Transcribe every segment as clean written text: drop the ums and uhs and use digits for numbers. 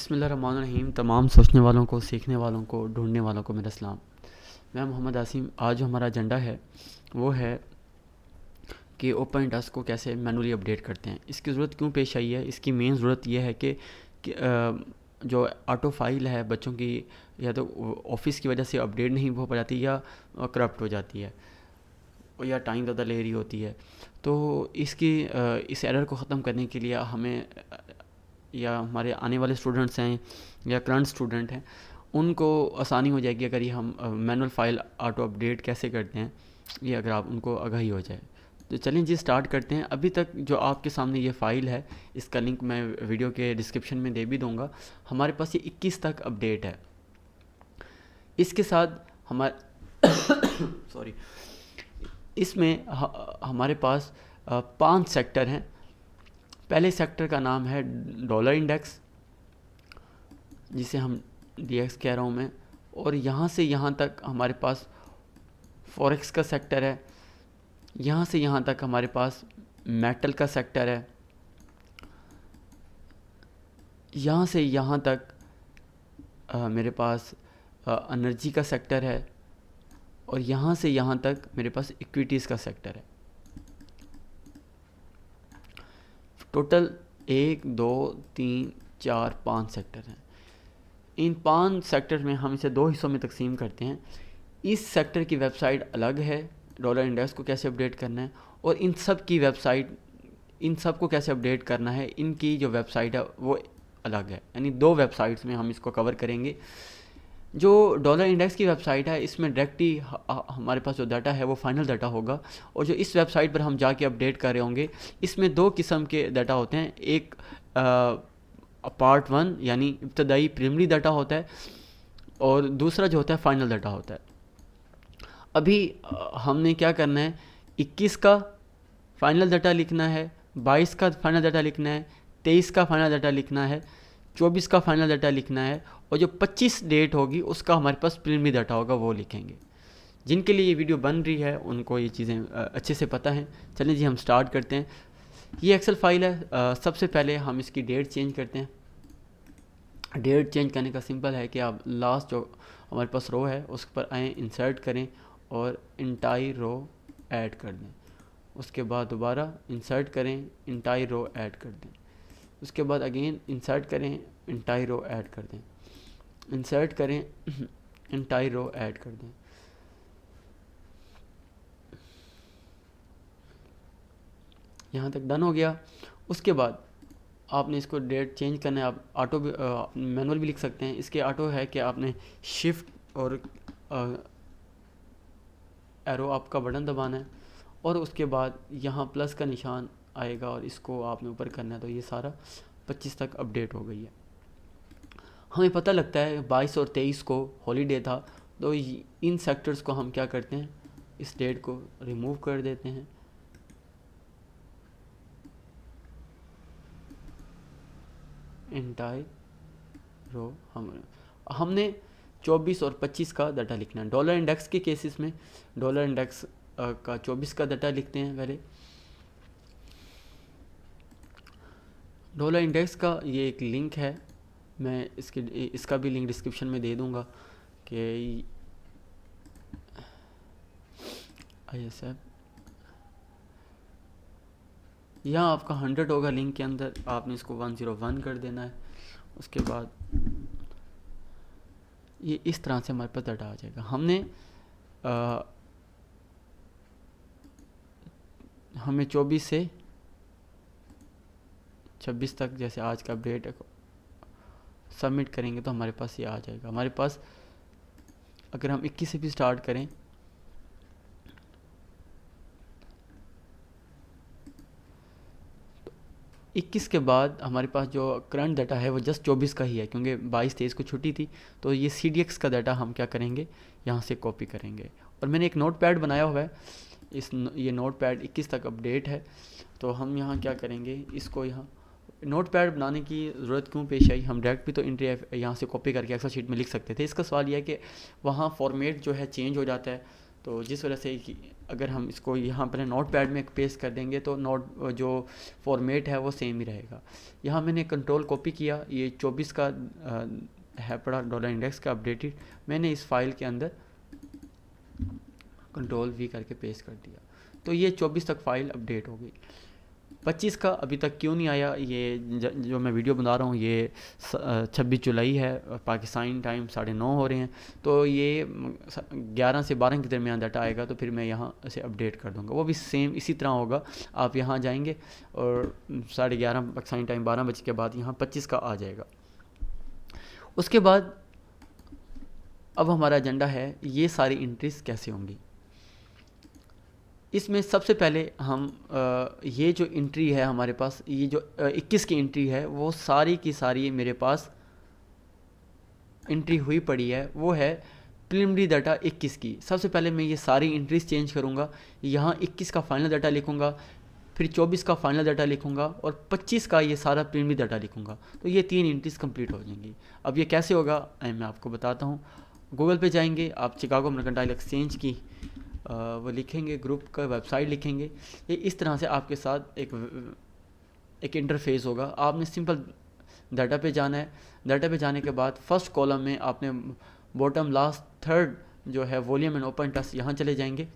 बिस्मिल्लाहिर्रहमानिर्रहीम। तमाम सोचने वालों को, सीखने वालों को, ढूंढने वालों को मेरा सलाम। मैं मोहम्मद आसिम। आज जो हमारा एजेंडा है वो है कि ओपन टास्क को कैसे मैनुअली अपडेट करते हैं। इसकी ज़रूरत क्यों पेश आई है? इसकी मेन ज़रूरत यह है कि जो ऑटो फाइल है बच्चों की, या तो ऑफिस की वजह से अपडेट नहीं हो पाती या करप्ट हो जाती है या टाइम ज़्यादा ले रही होती है। तो इस एरर को ख़त्म करने के लिए हमें या हमारे आने वाले स्टूडेंट्स हैं या करंट स्टूडेंट हैं, उनको आसानी हो जाएगी अगर ये हम मैनुअल फाइल ऑटो अपडेट कैसे करते हैं, ये अगर आप उनको आगाही हो जाए। तो चलें जी, स्टार्ट करते हैं। अभी तक जो आपके सामने ये फ़ाइल है, इसका लिंक मैं वीडियो के डिस्क्रिप्शन में दे भी दूंगा। हमारे पास ये 21 तक अपडेट है। इसके साथ हमारे सॉरी इसमें हमारे पास 5 सेक्टर हैं। पहले सेक्टर का नाम है डॉलर इंडेक्स, जिसे हम DX कह रहा हूँ मैं, और यहाँ से यहाँ तक हमारे पास फॉरेक्स का सेक्टर है। यहाँ से यहाँ तक हमारे पास मेटल का सेक्टर है। यहाँ से यहाँ तक मेरे पास एनर्जी का सेक्टर है, और यहाँ से यहाँ तक मेरे पास इक्विटीज़ का सेक्टर है। टोटल 1 2 3 4 5 सेक्टर हैं। इन 5 सेक्टर में हम इसे 2 हिस्सों में तकसीम करते हैं। इस सेक्टर की वेबसाइट अलग है, डॉलर इंडेक्स को कैसे अपडेट करना है, और इन सब की वेबसाइट, इन सब को कैसे अपडेट करना है, इनकी जो वेबसाइट है वो अलग है। यानी 2 वेबसाइट्स में हम इसको कवर करेंगे। जो डॉलर इंडेक्स की वेबसाइट है, इसमें डायरेक्टली हमारे पास जो डाटा है वो फाइनल डाटा होगा, और जो इस वेबसाइट पर हम जाके अपडेट कर रहे होंगे, इसमें 2 किस्म के डाटा होते हैं। एक पार्ट 1 यानी इब्तदाई प्रीलिमिनरी डाटा होता है, और दूसरा जो होता है फाइनल डाटा होता है। अभी हमने क्या करना है, 21 का फाइनल डाटा लिखना है, 22 का फाइनल डाटा लिखना है, 23 का फाइनल डाटा लिखना है, 24 का फाइनल डाटा लिखना है, और जो 25 डेट होगी उसका हमारे पास प्रीलिमिनरी डाटा होगा, वो लिखेंगे। जिनके लिए ये वीडियो बन रही है उनको ये चीज़ें अच्छे से पता हैं। चलें जी, हम स्टार्ट करते हैं। ये एक्सेल फाइल है। सबसे पहले हम इसकी डेट चेंज करते हैं। डेट चेंज करने का सिंपल है कि आप लास्ट जो हमारे पास रो है उस पर आएँ, इंसर्ट करें और इंटायर रो ऐड कर दें। उसके बाद दोबारा इंसर्ट करें, इंटायर रो ऐड कर दें। उसके बाद अगेन इंसर्ट करें, इंटायर रो ऐड कर दें, इंसर्ट करें, इंटायर रो ऐड कर दें। यहाँ तक डन हो गया। उसके बाद आपने इसको डेट चेंज करना है। आप ऑटो भी मैनुअल भी लिख सकते हैं। इसके ऑटो है कि आपने शिफ्ट और एरो आपका बटन दबाना है, और उसके बाद यहाँ प्लस का निशान आएगा और इसको आपने ऊपर करना है। तो ये सारा 25 तक अपडेट हो गई है। हमें पता लगता है 22 और 23 को हॉलीडे था, तो इन सेक्टर्स को हम क्या करते हैं, इस डेट को रिमूव कर देते हैं। एंटायर रो हमने 24 और 25 का डाटा लिखना है। डॉलर इंडेक्स के केसेस में डॉलर इंडेक्स का 24 का डाटा लिखते हैं पहले। डॉलर इंडेक्स का ये एक लिंक है, मैं इसका भी लिंक डिस्क्रिप्शन में दे दूंगा कि ISF यहाँ आपका 100 होगा लिंक के अंदर, आपने इसको 101 कर देना है। उसके बाद ये इस तरह से हमारे पास डाटा आ जाएगा। हमें 24 से 26 तक, जैसे आज का अपडेट सबमिट करेंगे तो हमारे पास ये आ जाएगा। हमारे पास अगर हम 21 से भी स्टार्ट करें, तो 21 के बाद हमारे पास जो करंट डाटा है वो जस्ट 24 का ही है, क्योंकि 22-23 को छुट्टी थी। तो ये CDX का डाटा हम क्या करेंगे, यहाँ से कॉपी करेंगे। और मैंने एक नोट पैड बनाया हुआ है, ये नोट पैड 21 तक अपडेट है। तो हम यहाँ क्या करेंगे, इसको यहाँ नोट पैड बनाने की ज़रूरत क्यों पेश आई, हम डायरेक्ट भी तो एंट्री यहाँ से कॉपी करके एक्सेल शीट में लिख सकते थे। इसका सवाल यह है कि वहाँ फॉर्मेट जो है चेंज हो जाता है, तो जिस वजह से अगर हम इसको यहाँ पर नोट पैड में पेस्ट कर देंगे तो नोट जो फॉर्मेट है वो सेम ही रहेगा। यहाँ मैंने कंट्रोल कॉपी किया, ये 24 का है पड़ा डॉलर इंडेक्स का अपडेटेड, मैंने इस फाइल के अंदर कंट्रोल V करके पेस्ट कर दिया, तो ये 24 तक फाइल अपडेट हो गई। 25 का अभी तक क्यों नहीं आया, ये जो मैं वीडियो बना रहा हूँ ये 26 जुलाई है, पाकिस्तानी टाइम 9:30 हो रहे हैं, तो ये 11 से 12 के दरमियान डाटा आएगा, तो फिर मैं यहाँ से अपडेट कर दूँगा। वो भी सेम इसी तरह होगा, आप यहाँ जाएंगे और 11:30 पाकिस्तानी टाइम 12 बजे के बाद यहाँ 25 का आ जाएगा। उसके बाद अब हमारा एजेंडा है ये सारी एंट्रीज कैसे होंगी। इसमें सबसे पहले हम ये जो एंट्री है हमारे पास, ये जो 21 की एंट्री है वो सारी की सारी मेरे पास एंट्री हुई पड़ी है, वो है प्रिलिमिनरी डाटा 21 की। सबसे पहले मैं ये सारी एंट्रीज चेंज करूँगा, यहाँ 21 का फाइनल डाटा लिखूँगा, फिर 24 का फाइनल डाटा लिखूँगा और 25 का ये सारा प्रिलिमिनरी डाटा लिखूँगा, तो ये 3 एंट्रीज कंप्लीट हो जाएंगी। अब ये कैसे होगा मैं आपको बताता हूँ। गूगल पे जाएंगे आप, चिकागो मर्केंटाइल एक्सचेंज की वो लिखेंगे, ग्रुप का वेबसाइट लिखेंगे, ये इस तरह से आपके साथ एक इंटरफेस होगा। आपने सिंपल डाटा पे जाना है, डाटा पे जाने के बाद फर्स्ट कॉलम में आपने बॉटम लास्ट थर्ड जो है वॉल्यूम एंड ओपन टेस्ट, यहाँ चले जाएंगे।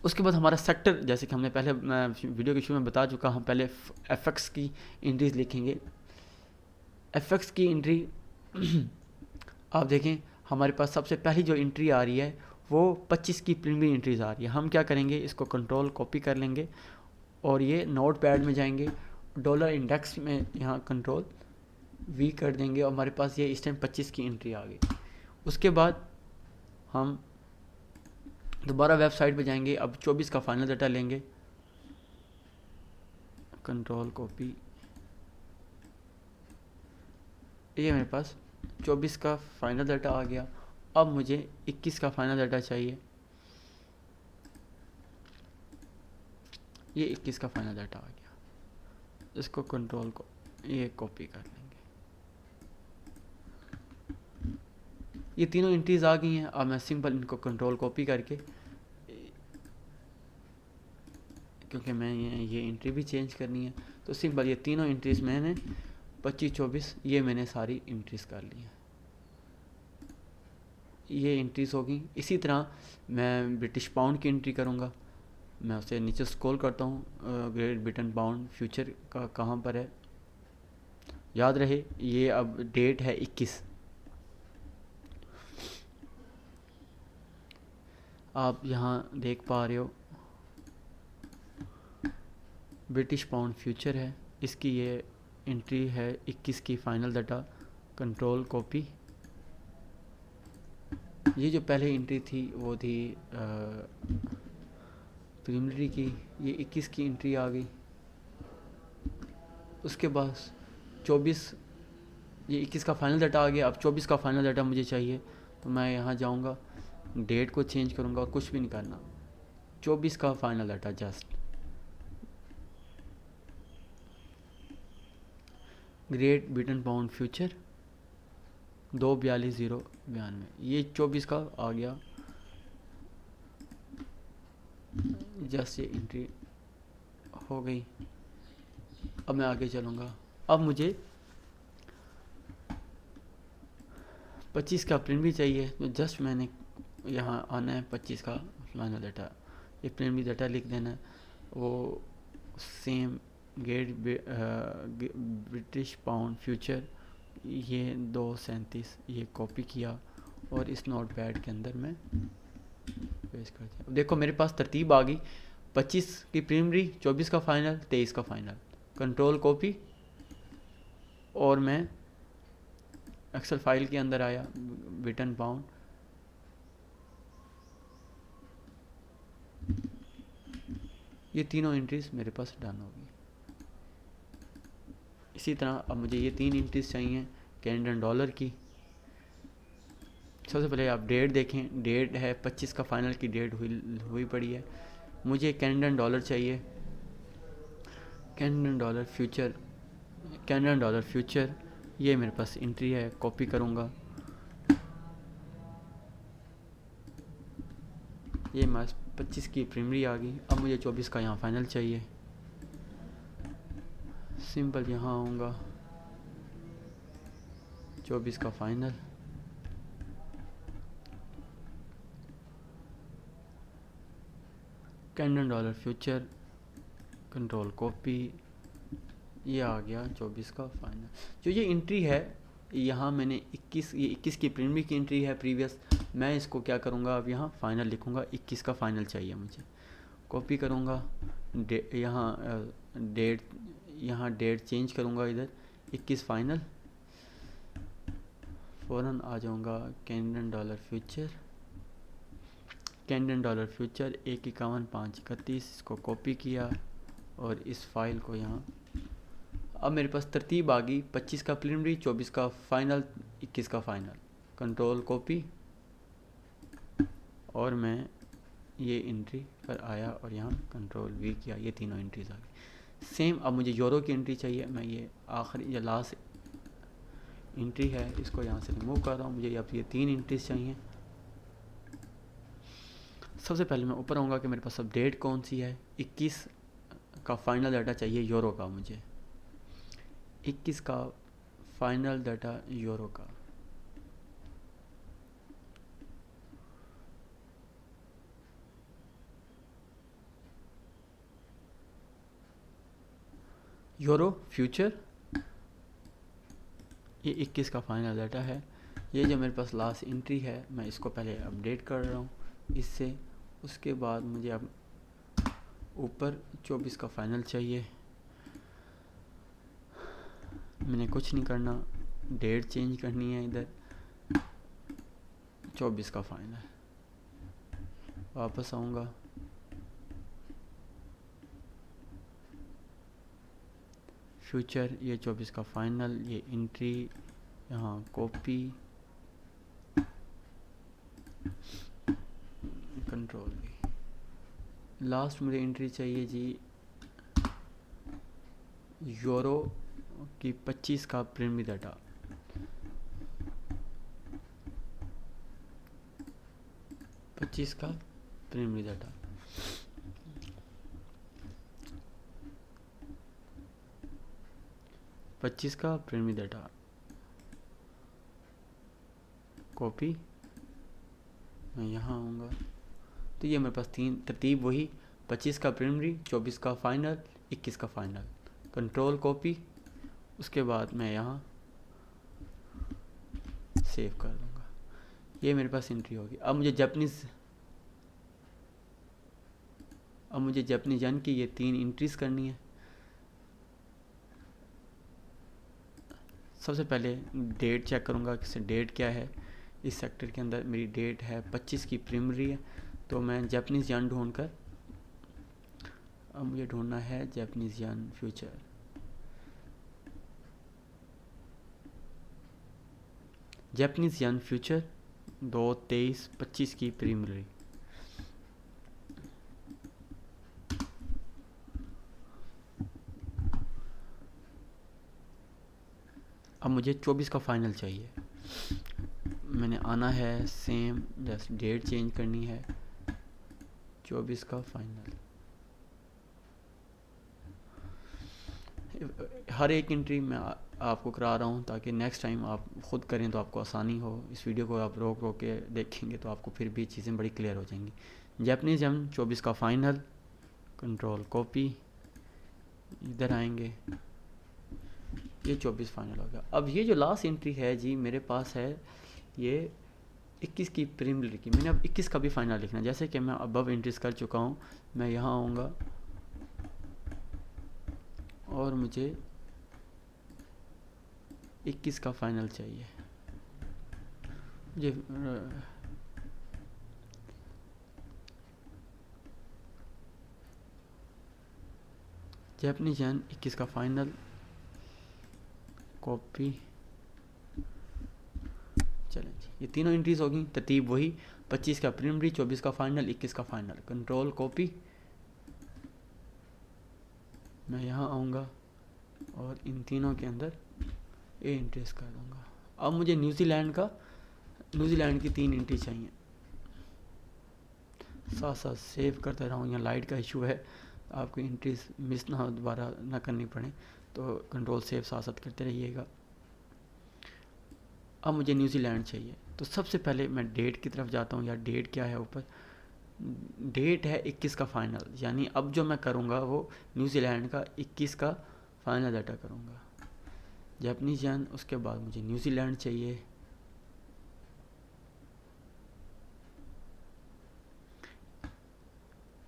उसके बाद हमारा सेक्टर, जैसे कि हमने पहले वीडियो के शुरू में बता चुका, हम पहले एफएक्स की एंट्रीज लिखेंगे। एफएक्स की एंट्री आप देखें हमारे पास सबसे पहली जो एंट्री आ रही है वो 25 की प्रिलिमिनरी एंट्रीज आ रही है। हम क्या करेंगे, इसको कंट्रोल कॉपी कर लेंगे और ये नोट पैड में जाएंगे, डॉलर इंडेक्स में यहाँ कंट्रोल V कर देंगे और हमारे पास ये इस टाइम 25 की एंट्री आ गई। उसके बाद हम दोबारा वेबसाइट पे जाएंगे, अब 24 का फाइनल डाटा लेंगे, कंट्रोल कॉपी, ये मेरे पास 24 का फाइनल डाटा आ गया। अब मुझे 21 का फाइनल डाटा चाहिए, ये 21 का फाइनल डाटा आ गया, इसको कंट्रोल को ये कॉपी कर लेंगे। ये तीनों एंट्रीज आ गई हैं। अब मैं सिंपल इनको कंट्रोल कॉपी करके, क्योंकि मैं ये एंट्री भी चेंज करनी है, तो सिंपल ये तीनों एंट्रीज मैंने 25 24 ये मैंने सारी एंट्रीज कर ली हैं, ये एंट्रीज होगी। इसी तरह मैं ब्रिटिश पाउंड की एंट्री करूँगा, मैं उसे नीचे स्क्रॉल करता हूँ, ग्रेट ब्रिटेन पाउंड फ्यूचर का कहाँ पर है, याद रहे ये अब डेट है 21। आप यहाँ देख पा रहे हो ब्रिटिश पाउंड फ्यूचर है, इसकी ये एंट्री है 21 की फाइनल डाटा, कंट्रोल कॉपी। ये जो पहले एंट्री थी वो थी प्रिलिमिनरी की, ये 21 की एंट्री आ गई। उसके बाद 24, ये 21 का फाइनल डाटा आ गया। अब 24 का फाइनल डाटा मुझे चाहिए, तो मैं यहाँ जाऊँगा, डेट को चेंज करूँगा और कुछ भी नहीं करना, 24 का final data just great Britain pound future 242,092, ये 24 का आ गया, जस्ट ये एंट्री हो गई। अब मैं आगे चलूँगा। अब मुझे 25 का प्रिंट भी चाहिए, तो जस्ट मैंने यहाँ आना है 25 का फाइनल डाटा, ये प्रिंट भी डाटा लिख देना है, वो same great British pound future ये 237, ये कॉपी किया और इस नोट पैड के अंदर मैं पेस्ट कर दिया। देखो मेरे पास तरतीब आ गई, 25 की प्रिलिमिनरी, 24 का फाइनल, 23 का फाइनल, कंट्रोल कॉपी, और मैं एक्सेल फाइल के अंदर आया, ब्रिटेन पाउंड, ये तीनों एंट्रीज मेरे पास डन होगी। इसी तरह अब मुझे ये 3 एंट्रीज चाहिए कैनेडियन डॉलर की। सबसे पहले आप डेट देखें, डेट है 25 का फाइनल की डेट हुई पड़ी है। मुझे कैनेडियन डॉलर चाहिए, कैनेडियन डॉलर फ्यूचर, ये मेरे पास एंट्री है, कॉपी करूँगा, ये हमारे 25 की प्राइमरी आ गई। अब मुझे 24 का यहाँ फाइनल चाहिए। सिंपल यहाँ आऊँगा, 24 का final, Canadian dollar future, control copy, ये आ गया 24 का फाइनल। जो ये एंट्री है यहाँ मैंने 21, ये 21 की प्राइमरी की एंट्री है प्रीवियस, मैं इसको क्या करूँगा अब यहाँ फाइनल लिखूँगा। 21 का फाइनल चाहिए मुझे, कॉपी करूँगा, यहाँ डेट चेंज करूँगा, इधर 21 फाइनल, फ़ौरन आ जाऊँगा कैंडन डॉलर फ्यूचर, कैंडन डॉलर फ्यूचर 151,531, इसको कॉपी किया और इस फाइल को यहाँ, अब मेरे पास तरतीब आ गई 25 का प्रीलिमिनरी, 24 का फाइनल, 21 का फाइनल, कंट्रोल कॉपी, और मैं ये एंट्री पर आया और यहाँ कंट्रोल वी किया, ये तीनों एंट्रीज आ गई। सेम अब मुझे यूरो की एंट्री चाहिए, मैं ये आखिरी या लास्ट एंट्री है इसको यहाँ से रिमूव कर रहा हूँ। मुझे अब ये 3 एंट्रीज चाहिए। सबसे पहले मैं ऊपर आऊँगा कि मेरे पास अब डेट कौन सी है, 21 का फाइनल डाटा चाहिए यूरो का मुझे, 21 का फाइनल डाटा यूरो का, यूरो फ्यूचर, ये 21 का फाइनल डाटा है। ये जो मेरे पास लास्ट एंट्री है मैं इसको पहले अपडेट कर रहा हूँ इससे, उसके बाद मुझे अब ऊपर 24 का फाइनल चाहिए। मैंने कुछ नहीं करना, डेट चेंज करनी है, इधर 24 का फाइनल, वापस आऊँगा, फ्यूचर, ये 24 का फाइनल, ये एंट्री यहाँ कॉपी, कंट्रोल भी, लास्ट मुझे एंट्री चाहिए जी यूरो की 25 का प्रीमियम डाटा, 25 का प्रीमियम डाटा, पच्चीस का प्रीमियम डाटा, कॉपी, मैं यहाँ आऊँगा तो ये मेरे पास 3 तरतीब वही, 25 का प्रीलिमिनरी, 24 का फाइनल, 21 का फाइनल, कंट्रोल कॉपी, उसके बाद मैं यहाँ सेव कर दूँगा। ये मेरे पास एंट्री होगी। अब मुझे जापानीज येन की ये 3 एंट्रीज करनी है। सबसे पहले डेट चेक करूँगा कि डेट क्या है। इस सेक्टर के अंदर मेरी डेट है 25 की प्रीलिमिनरी है, तो मैं जापानीज येन ढूंढकर, अब मुझे ढूंढना है Japanese yen future, Japanese yen future 2/23/25 की प्रीलिमिनरी, अब मुझे 24 का फाइनल चाहिए। मैंने आना है, सेम जस्ट डेट चेंज करनी है, 24 का फाइनल, हर एक एंट्री मैं आपको करा रहा हूँ ताकि नेक्स्ट टाइम आप ख़ुद करें तो आपको आसानी हो। इस वीडियो को आप रोक रोक के देखेंगे तो आपको फिर भी चीज़ें बड़ी क्लियर हो जाएंगी। जापानीज येन 24 का फाइनल, कंट्रोल कॉपी, इधर आएंगे, ये 24 फाइनल हो गया। अब ये जो लास्ट एंट्री है जी मेरे पास है ये 21 की प्रीलिमिनरी की, मैंने अब 21 का भी फाइनल लिखना है। जैसे कि मैं अबव एंट्रीज कर चुका हूँ, मैं यहाँ आऊँगा और मुझे 21 का फाइनल चाहिए। मुझे जापानीज येन 21 का फाइनल, कॉपी, चलें जी, ये तीनों एंट्रीज होगी, तरतीब वही, 25 का प्रीलिमिनरी, 24 का फाइनल, 21 का फाइनल, कंट्रोल कॉपी, मैं यहाँ आऊँगा और इन तीनों के अंदर ये एंट्रीज कर दूँगा। अब मुझे न्यूजीलैंड की 3 एंट्री चाहिए। साथ साथ सेव करते रहा हूँ। यहाँ लाइट का इशू है, आपको एंट्रीज मिस ना दोबारा ना करनी पड़े, तो कंट्रोल सेव साथ साथ करते रहिएगा। अब मुझे न्यूजीलैंड चाहिए, तो सबसे पहले मैं डेट की तरफ जाता हूँ। या डेट क्या है ऊपर, डेट है 21 का फाइनल, यानी अब जो मैं करूँगा वो न्यूजीलैंड का 21 का फाइनल डाटा करूँगा। जापानीज येन, उसके बाद मुझे न्यूजीलैंड चाहिए।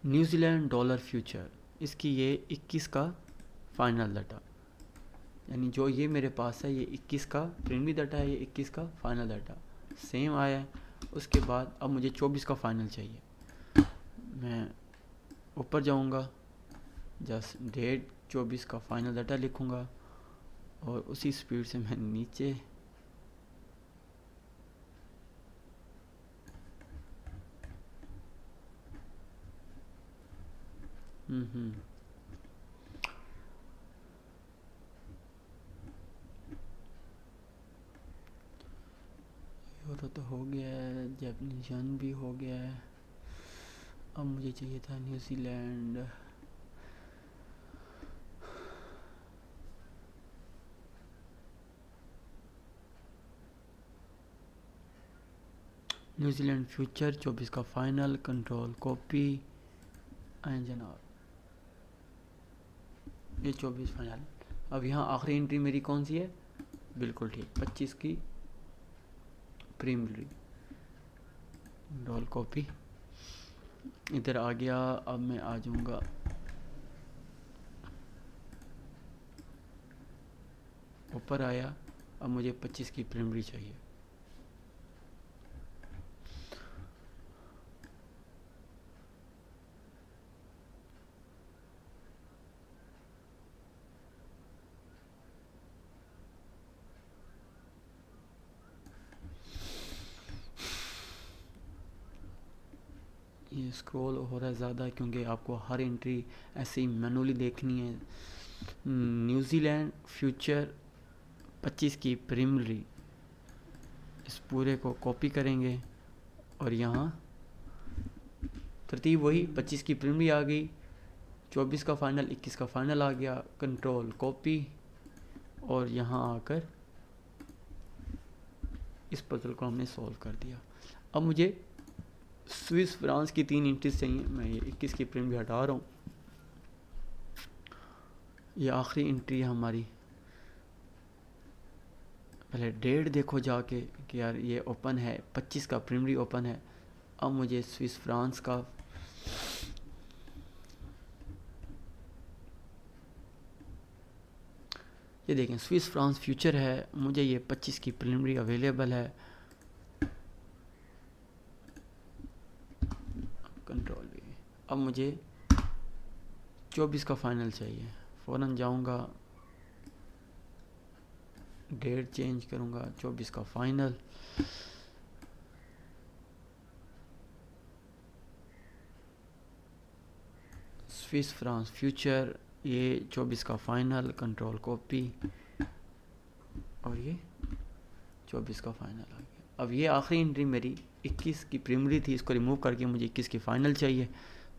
न्यूजीलैंड डॉलर फ्यूचर, इसकी ये 21 का फाइनल डाटा, यानी जो ये मेरे पास है ये 21 का प्रीमियम डाटा है, ये 21 का फाइनल डाटा सेम आया है। उसके बाद अब मुझे 24 का फाइनल चाहिए। मैं ऊपर जाऊंगा, जस्ट डेट 24 का फाइनल डाटा लिखूंगा और उसी स्पीड से मैं नीचे यूरो तो हो गया है, जापानीज येन भी हो गया है। अब मुझे चाहिए था न्यूजीलैंड। न्यूजीलैंड फ्यूचर 24 का फाइनल, कंट्रोल कॉपी एंड जनाब ये 24 फाइनल। अब यहाँ आखिरी एंट्री मेरी कौन सी है, बिल्कुल ठीक 25 की प्रीमियरी, कंट्रोल कॉपी इधर आ गया। अब मैं आ जाऊँगा ऊपर आया, अब मुझे 25 की प्रीमियरी चाहिए। ये स्क्रॉल हो रहा है ज़्यादा क्योंकि आपको हर एंट्री ऐसे ही मैनुअली देखनी है। न्यूजीलैंड फ्यूचर 25 की प्रीमियरी, इस पूरे को कॉपी करेंगे और यहाँ तरतीब वही 25 की प्रीमियरी आ गई, 24 का फाइनल, 21 का फाइनल आ गया, कंट्रोल कॉपी और यहाँ आकर इस पजल को हमने सॉल्व कर दिया। अब मुझे स्विस फ्रांस की 3 एंट्रीज चाहिए। मैं ये 21 की प्रीमियरी हटा रहा हूँ, ये आखिरी एंट्री है हमारी। पहले डेट देखो जाके कि यार ये ओपन है, 25 का प्रीमियरी ओपन है। अब मुझे स्विस फ्रांस का ये देखें, स्विस फ्रांस फ्यूचर है, मुझे ये 25 की प्रीमियरी अवेलेबल है। कंट्रोल भी, अब मुझे 24 का फाइनल चाहिए। फ़ौरन जाऊंगा, डेट चेंज करूंगा, 24 का फाइनल। स्विस फ्रांस फ्यूचर, ये 24 का फाइनल, कंट्रोल कॉपी और ये 24 का फाइनल आ गया। अब ये आखिरी एंट्री मेरी 21 की प्रीमियरी थी, इसको रिमूव करके मुझे 21 की फ़ाइनल चाहिए।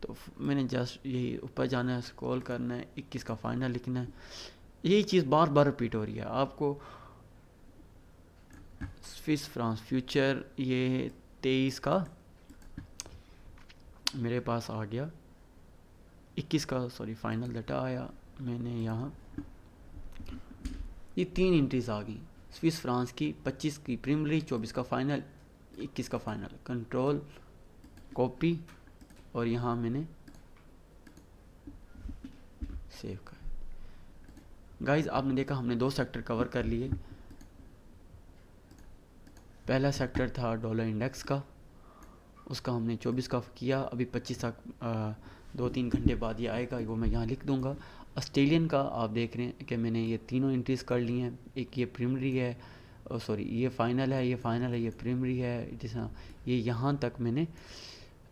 तो मैंने जस्ट यही ऊपर जाना है, स्क्रॉल करना है, 21 का फाइनल लिखना है। यही चीज़ बार बार रिपीट हो रही है आपको। स्विस फ्रांस फ्यूचर ये 23 का मेरे पास आ गया, 21 का सॉरी फाइनल डाटा आया। मैंने यहाँ ये 3 एंट्रीज आ गई, स्विस फ्रांस की 25 की प्रीमियरी, 24 का फाइनल, 21 का फाइनल, कंट्रोल कॉपी और यहाँ मैंने सेव कर। गाइज आपने देखा हमने 2 सेक्टर कवर कर लिए। पहला सेक्टर था डॉलर इंडेक्स का, उसका हमने 24 का किया। अभी 25 तक 2-3 घंटे बाद ये आएगा, वो मैं यहाँ लिख दूँगा। ऑस्ट्रेलियन का आप देख रहे हैं कि मैंने ये तीनों एंट्रीज़ कर ली हैं। एक ये प्रीमियरी है, सॉरी ये फ़ाइनल है, ये फ़ाइनल है, ये प्रीमियरी है। जैसा ये यहाँ तक मैंने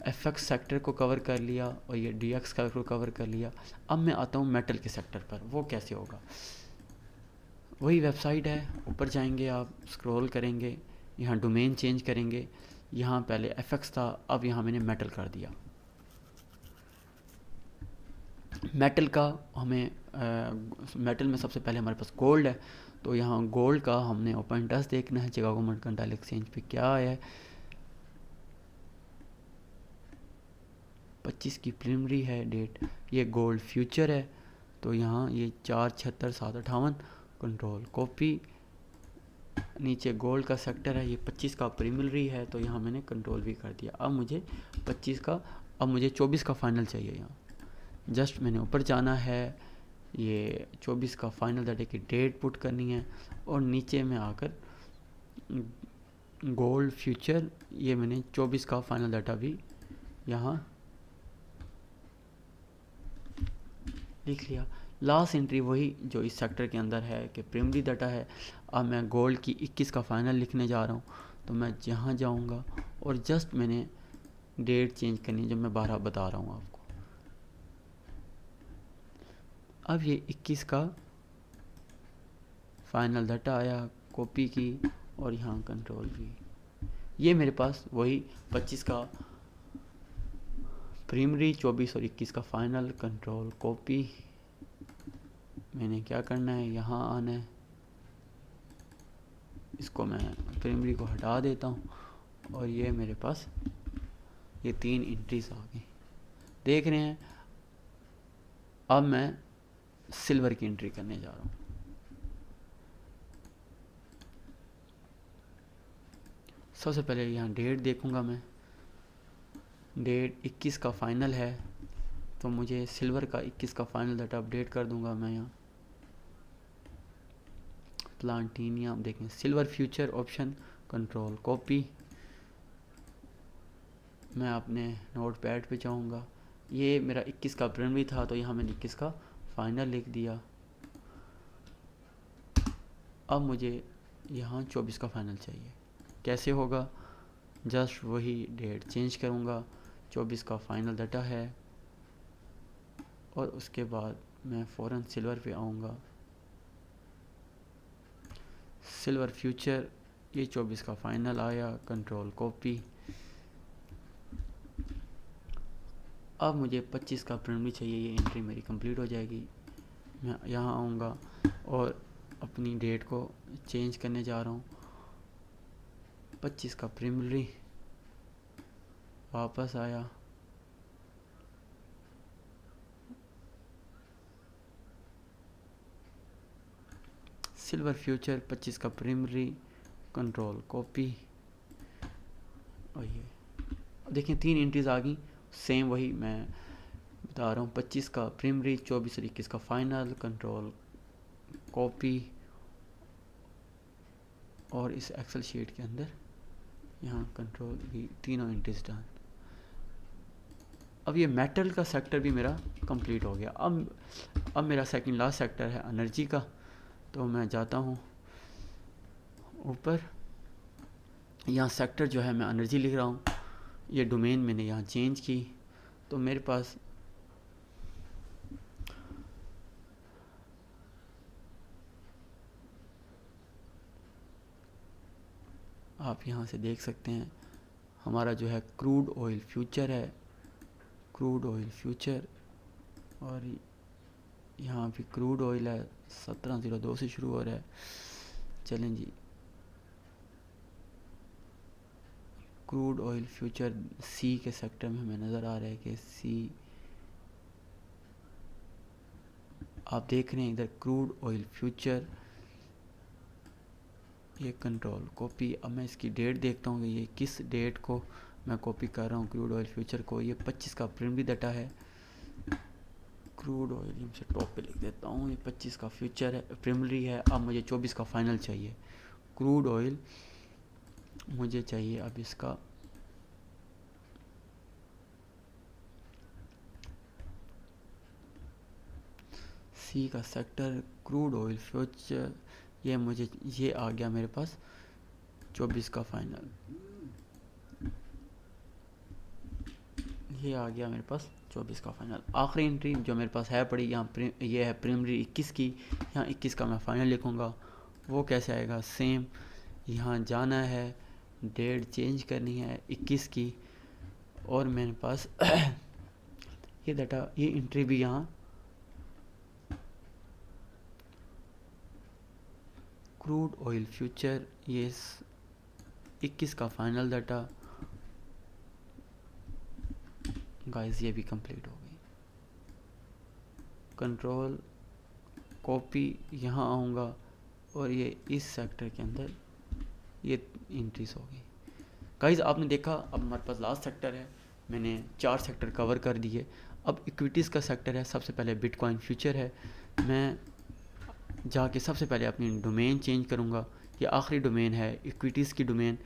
एफएक्स सेक्टर को कवर कर लिया और ये डीएक्स का को कवर कर लिया। अब मैं आता हूँ मेटल के सेक्टर पर, वो कैसे होगा। वही वेबसाइट है, ऊपर जाएंगे आप, स्क्रॉल करेंगे, यहाँ डोमेन चेंज करेंगे। यहाँ पहले एफएक्स था, अब यहाँ मैंने मेटल कर दिया। मेटल का हमें मेटल में सबसे पहले हमारे पास गोल्ड है, तो यहाँ गोल्ड का हमने ओपन इंटरेस्ट देखना है चिकागो मर्केंटाइल एक्सचेंज पे क्या है। 25 की प्रीलिमिनरी है डेट, ये गोल्ड फ्यूचर है, तो यहाँ ये 476,758 कंट्रोल कॉपी, नीचे गोल्ड का सेक्टर है, ये 25 का प्रीलिमिनरी है, तो यहाँ मैंने कंट्रोल भी कर दिया। अब मुझे 25 का, अब मुझे 24 का फाइनल चाहिए। यहाँ जस्ट मैंने ऊपर जाना है, ये 24 का फाइनल डाटा की डेट पुट करनी है, और नीचे में आकर गोल्ड फ्यूचर, ये मैंने 24 का फाइनल डाटा भी यहाँ लिख लिया। लास्ट एंट्री वही जो इस सेक्टर के अंदर है कि प्राइमरी डाटा है। अब मैं गोल्ड की 21 का फाइनल लिखने जा रहा हूँ, तो मैं जहाँ जाऊँगा और जस्ट मैंने डेट चेंज करनी है जो मैं 12 बता रहा हूँ आपको। अब ये 21 का फाइनल डाटा आया, कॉपी की, और यहाँ कंट्रोल भी। ये मेरे पास वही 25 का प्राइमरी, 24 और 21 का फाइनल, कंट्रोल कॉपी। मैंने क्या करना है, यहाँ आना है, इसको मैं प्राइमरी को हटा देता हूँ, और ये मेरे पास ये 3 एंट्रीज आ गई, देख रहे हैं। अब मैं सिल्वर की एंट्री करने जा रहा हूँ। सबसे पहले यहाँ डेट देखूँगा मैं, डेट 21 का फाइनल है, तो मुझे सिल्वर का 21 का फाइनल डाटा अपडेट कर दूंगा मैं यहाँ। प्लांटीनियम देखें, silver future option, control copy. मैं अपने नोट पैड पे जाऊँगा, ये मेरा 21 का प्राइमरी था, तो यहाँ मैंने 21 का फाइनल लिख दिया। अब मुझे यहाँ 24 का फाइनल चाहिए, कैसे होगा, जस्ट वही डेट चेंज करूँगा, 24 का फाइनल डाटा है, और उसके बाद मैं फ़ौरन सिल्वर पे आऊँगा। सिल्वर फ्यूचर, ये 24 का फाइनल आया, कंट्रोल कॉपी। अब मुझे 25 का प्राइमरी चाहिए, ये एंट्री मेरी कंप्लीट हो जाएगी। मैं यहाँ आऊँगा और अपनी डेट को चेंज करने जा रहा हूँ। 25 का प्राइमरी वापस आया, सिल्वर फ्यूचर 25 का प्राइमरी, कंट्रोल कॉपी, और ये देखिए 3 एंट्रीज आ गई, सेम वही मैं बता रहा हूँ। 25 का प्राइमरी, 24 और 21 का फाइनल, कंट्रोल कॉपी, और इस एक्सेल शीट के अंदर यहाँ कंट्रोल भी, तीनों एंट्रीज डन। अब ये मेटल का सेक्टर भी मेरा कंप्लीट हो गया। अब मेरा सेकंड लास्ट सेक्टर है एनर्जी का, तो मैं जाता हूँ ऊपर, यहाँ सेक्टर जो है मैं एनर्जी लिख रहा हूँ, ये डोमेन मैंने यहाँ चेंज की, तो मेरे पास आप यहाँ से देख सकते हैं हमारा जो है क्रूड ऑयल फ्यूचर है, क्रूड ऑयल फ्यूचर, और यहाँ भी क्रूड ऑयल है, 1702 से शुरू हो रहा है। चलें जी, क्रूड ऑयल फ्यूचर सी के सेक्टर में हमें नज़र आ रहा है कि सी, आप देख रहे हैं इधर क्रूड ऑयल फ्यूचर, ये कंट्रोल कॉपी। अब मैं इसकी डेट देखता हूँ कि ये किस डेट को मैं कॉपी कर रहा हूँ क्रूड ऑयल फ्यूचर को। ये 25 का प्राइमरी डाटा है, क्रूड ऑयल से टॉप पे लिख देता हूँ, ये 25 का फ्यूचर है, प्राइमरी है। अब मुझे 24 का फाइनल चाहिए, क्रूड ऑयल मुझे चाहिए अब इसका सी का सेक्टर, क्रूड ऑयल फ्यूचर, ये मुझे, ये आ गया मेरे पास 24 का फाइनल, ये आ गया मेरे पास 24 का फाइनल। आखिरी एंट्री जो मेरे पास है पड़ी यहाँ, ये है प्राइमरी 21 की, यहाँ 21 का मैं फाइनल लिखूँगा। वो कैसे आएगा, सेम यहाँ जाना है, डेट चेंज करनी है 21 की, और मेरे पास ये डाटा, ये एंट्री भी यहाँ क्रूड ऑयल फ्यूचर, ये 21 का फाइनल डाटा। गाइस ये भी कंप्लीट हो गई। कंट्रोल कॉपी, यहाँ आऊँगा और ये इस सेक्टर के अंदर ये इंट्रीज हो गई। गाइस आपने देखा अब हमारे पास लास्ट सेक्टर है, मैंने 4 सेक्टर कवर कर दिए। अब इक्विटीज़ का सेक्टर है, सबसे पहले बिटकॉइन फ्यूचर है। मैं जाके सबसे पहले अपनी डोमेन चेंज करूँगा, ये आखिरी डोमेन है इक्विटीज़ की डोमेन।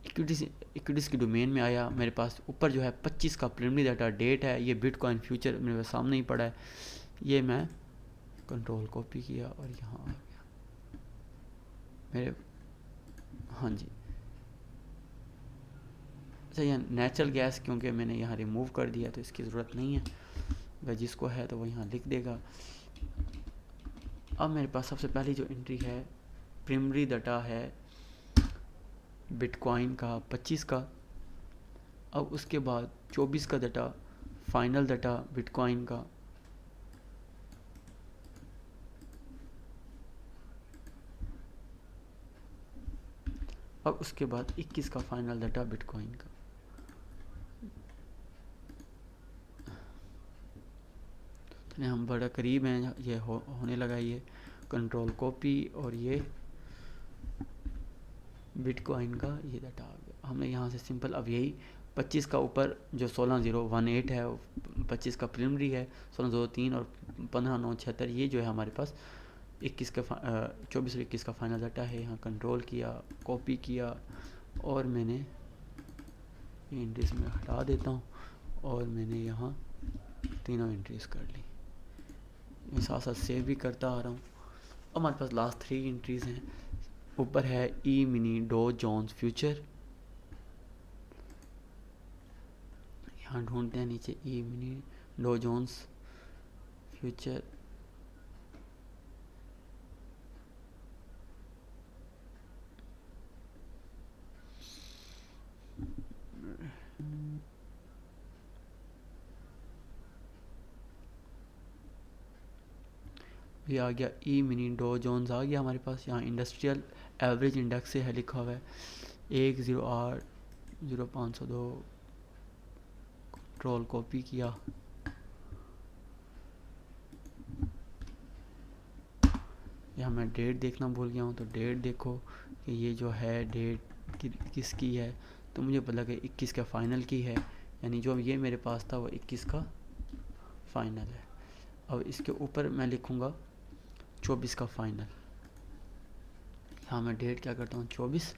इक्विटीज़ की डोमेन में आया, मेरे पास ऊपर जो है 25 का प्रिलिमिनरी डाटा डेट है, ये बिटकॉइन फ्यूचर मेरे पास सामने ही पड़ा है। ये मैं कंट्रोल कॉपी किया और यहाँ आ गया मेरे, हाँ जी। अच्छा ये नेचुरल गैस क्योंकि मैंने यहाँ रिमूव कर दिया तो इसकी ज़रूरत नहीं है, अगर जिसको है तो वो यहाँ लिख देगा। अब मेरे पास सबसे पहली जो एंट्री है प्राइमरी डाटा है बिटकॉइन का 25 का। अब उसके बाद 24 का डाटा फाइनल डाटा बिटकॉइन का। अब उसके बाद 21 का फाइनल डाटा बिटकॉइन का। तो हम बड़ा करीब हैं, ये होने लगा ये कंट्रोल कॉपी और ये बिटकॉइन का ये डाटा आ गया। हमने यहाँ से सिंपल अब यही 25 का ऊपर जो 16018 है 25 का प्रिलिमिनरी है, 16003 और 15976 ये जो है हमारे पास 21 का 24 और 21 का फाइनल डाटा है। यहाँ कंट्रोल किया, कॉपी किया और मैंने ये एंट्रीज में हटा देता हूँ और मैंने यहाँ तीनों एंट्रीज कर ली। मैं साथ साथ सेव भी करता आ रहा हूँ। अब हमारे पास लास्ट 3 एंट्रीज हैं। ऊपर है ई मिनी डो जोन्स फ्यूचर, यहाँ ढूंढते हैं नीचे ई मिनी डो जोन्स फ्यूचर। ये आ गया ई मिनी डो जोन्स आ गया हमारे पास। यहाँ इंडस्ट्रियल एवरेज इंडेक्स से है लिखा हुआ है 10800502। कंट्रोल कॉपी किया, यहाँ मैं डेट देखना भूल गया हूँ तो डेट देखो कि ये जो है डेट किसकी है, तो मुझे पता लगा 21 का फाइनल की है, यानी जो ये मेरे पास था वो 21 का फाइनल है। अब इसके ऊपर मैं लिखूँगा 24 का फाइनल। हाँ मैं डेट क्या करता हूँ 24,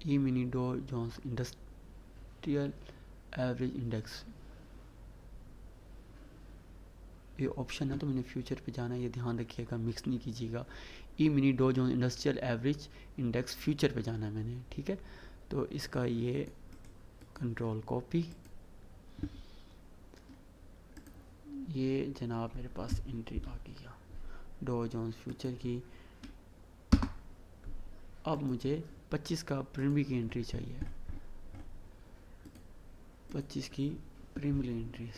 E mini Dow Jones industrial average index, ये ऑप्शन है तो मैंने फ्यूचर पे जाना है, ये ध्यान रखिएगा मिक्स नहीं कीजिएगा। E mini Dow Jones industrial average index future पे जाना है मैंने, ठीक है। तो इसका ये कंट्रोल कॉपी, ये जनाब मेरे पास एंट्री आ गई डो जोन्स फ्यूचर की। अब मुझे 25 का प्रीमियम की एंट्री चाहिए, 25 की प्रीमियम एंट्री।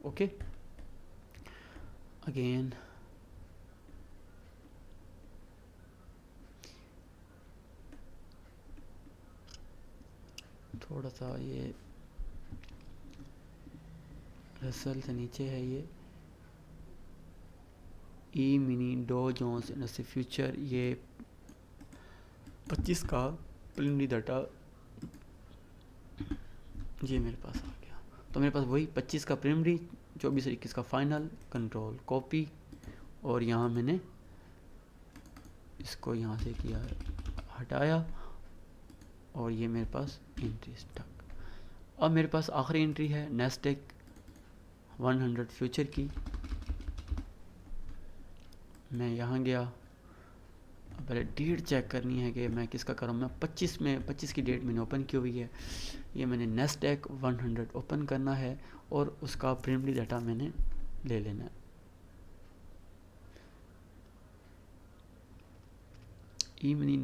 ओके अगेन थोड़ा सा ये रसल से नीचे है, ये E mini Dow Jones industry future, ये 25 का प्रिलिमिनरी डाटा ये मेरे पास आ गया। तो मेरे पास वही 25 का प्रिलिमिनरी, 24 और 21 का फाइनल। कंट्रोल कॉपी और यहाँ मैंने इसको यहाँ से किया हटाया और ये मेरे पास एंट्री स्टक। अब मेरे पास आखिरी एंट्री है नेस्डेक 100 फ्यूचर की। मैं यहाँ गया, पहले डेट चेक करनी है कि मैं किसका करूँ। मैं 25 की डेट मैंने ओपन की हुई है, ये मैंने नेस्डेक 100 ओपन करना है और उसका प्रिलिमिनरी डाटा मैंने ले लेना है। ई मिनी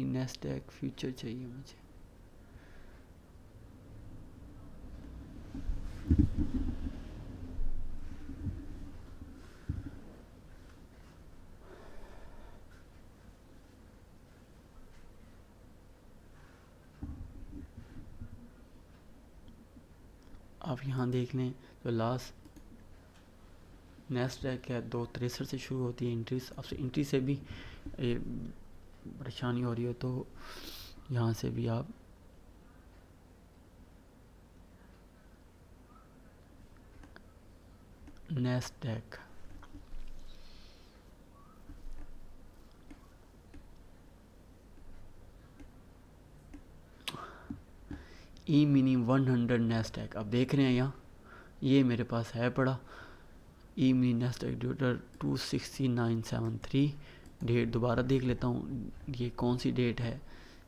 नेस्डेक फ्यूचर चाहिए मुझे। आप यहाँ देख लें तो लास्ट नैस्डैक है 263 से शुरू होती है एंट्रीज। आपसे एंट्री से भी परेशानी हो रही हो तो यहाँ से भी आप नैस्डैक ई मिनी 100 नैस्डैक आप देख रहे हैं यहाँ, ये मेरे पास है पड़ा ई मिनी नैस्डैक ड्यूटर 26973। डेट दोबारा देख लेता हूँ ये कौन सी डेट है।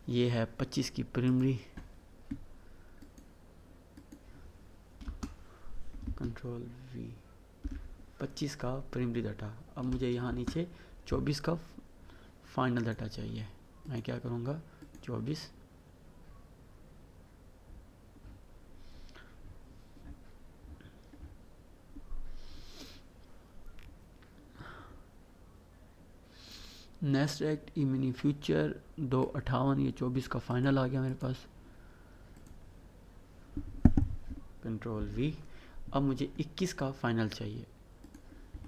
ये है 25 की प्राइमरी, कंट्रोल वी 25 का प्राइमरी डाटा। अब मुझे यहाँ नीचे 24 का फाइनल डाटा चाहिए। मैं क्या करूँगा 24 नैस्डैक ई मिनी फ्यूचर 258, ये 24 का फाइनल आ गया मेरे पास, कंट्रोल वी। अब मुझे 21 का फाइनल चाहिए।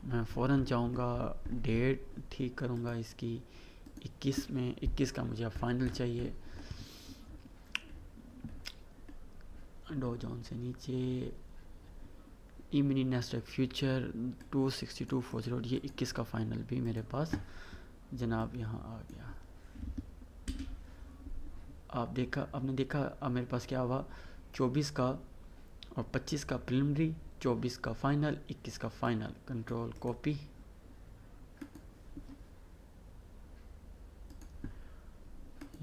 मैं फ़ौरन जाऊँगा डेट ठीक करूँगा इसकी 21 में, 21 का मुझे अब फाइनल चाहिए। डो जोन से नीचे ई मिनी नैस्डैक फ्यूचर 26240, ये 21 का फाइनल भी मेरे पास जनाब यहाँ आ गया। आपने देखा अब मेरे पास क्या हुआ, 24 का और 25 का प्रिलिमिनरी, 24 का फाइनल, 21 का फाइनल। कंट्रोल कॉपी,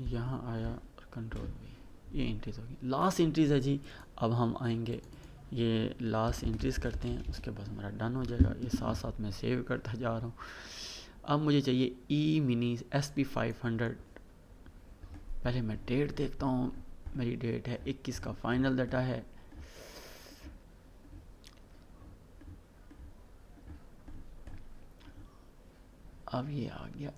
यहाँ आया और कंट्रोल भी, ये एंट्रीज होगी। लास्ट एंट्रीज है जी। अब हम आएंगे ये लास्ट एंट्रीज करते हैं, उसके बाद हमारा डन हो जाएगा। ये साथ साथ मैं सेव करता जा रहा हूँ। अब मुझे चाहिए ई मिनी SP500। पहले मैं डेट देखता हूँ, मेरी डेट है 21 का फाइनल डाटा है। अब ये आ गया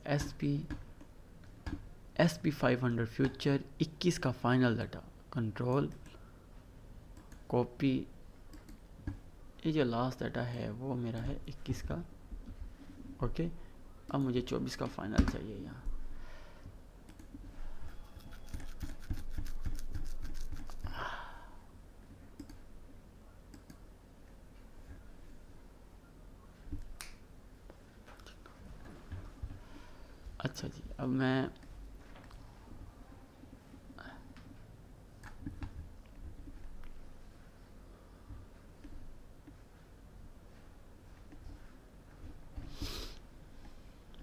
SP500 फ्यूचर 21 का फाइनल डाटा। कंट्रोल कॉपी, ये जो लास्ट डाटा है वो मेरा है 21 का। ओके, अब मुझे 24 का फाइनल चाहिए यहाँ। अच्छा जी, अब मैं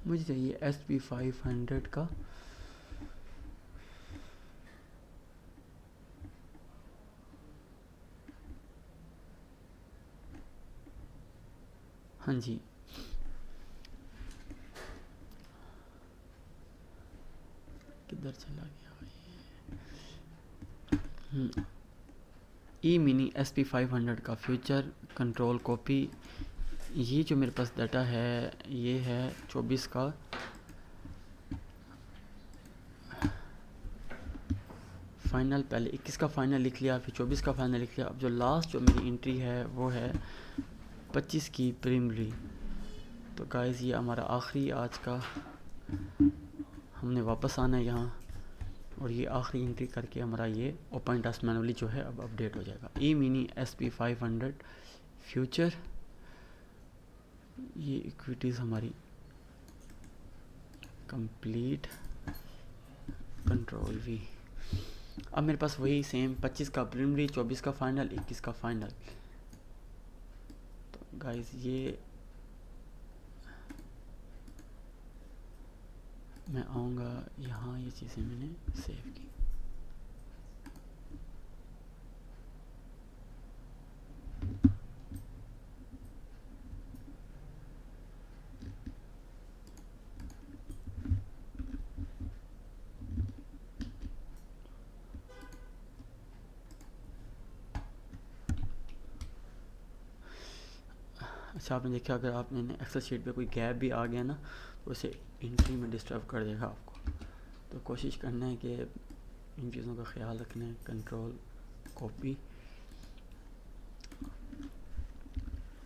मुझे चाहिए SP500 का हाँ जी, किधर चला गया ई मिनी SP500 का फ्यूचर। कंट्रोल कॉपी, ये जो मेरे पास डाटा है ये है 24 का फाइनल। पहले 21 का फाइनल लिख लिया, फिर 24 का फाइनल लिख लिया। अब जो लास्ट जो मेरी एंट्री है वो है 25 की प्राइमरी। तो गाइस ये हमारा आखिरी आज का, हमने वापस आना है यहाँ और ये आखिरी एंट्री करके हमारा ये ओपन टास्क मैनुअली जो है अब अपडेट हो जाएगा। ई मिनी SP500 फ्यूचर, ये इक्विटीज़ हमारी कंप्लीट। कंट्रोल वी, अब मेरे पास वही सेम 25 का प्रिलिमिनरी, 24 का फाइनल, 21 का फाइनल। तो गाइस ये मैं आऊँगा यहाँ, ये चीज़ें मैंने सेव की। अच्छा, आपने देखा अगर आपने एक्सेल शीट पे कोई गैप भी आ गया ना तो उसे एंट्री में डिस्टर्ब कर देगा आपको। तो कोशिश करना है कि इन चीज़ों का ख्याल रखना है। कंट्रोल कॉपी,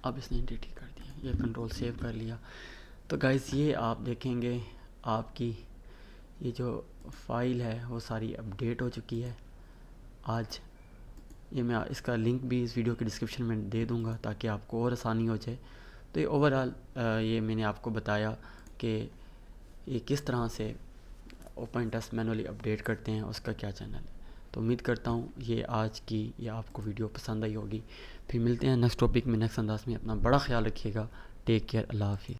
अब इसने एंटिटी कर दिया, ये कंट्रोल सेव कर लिया। तो गाइस ये आप देखेंगे आपकी ये जो फाइल है वो सारी अपडेट हो चुकी है आज। ये मैं इसका लिंक भी इस वीडियो के डिस्क्रिप्शन में दे दूंगा ताकि आपको और आसानी हो जाए। तो ये ओवरऑल ये मैंने आपको बताया कि ये किस तरह से ओपन टेस्ट मैनुअली अपडेट करते हैं, उसका क्या चैनल है। तो उम्मीद करता हूँ ये आज की ये आपको वीडियो पसंद आई होगी। फिर मिलते हैं नेक्स्ट टॉपिक में नेक्स्ट अंदाज में। अपना बड़ा ख्याल रखिएगा। Take care. अल्लाह हाफिज़।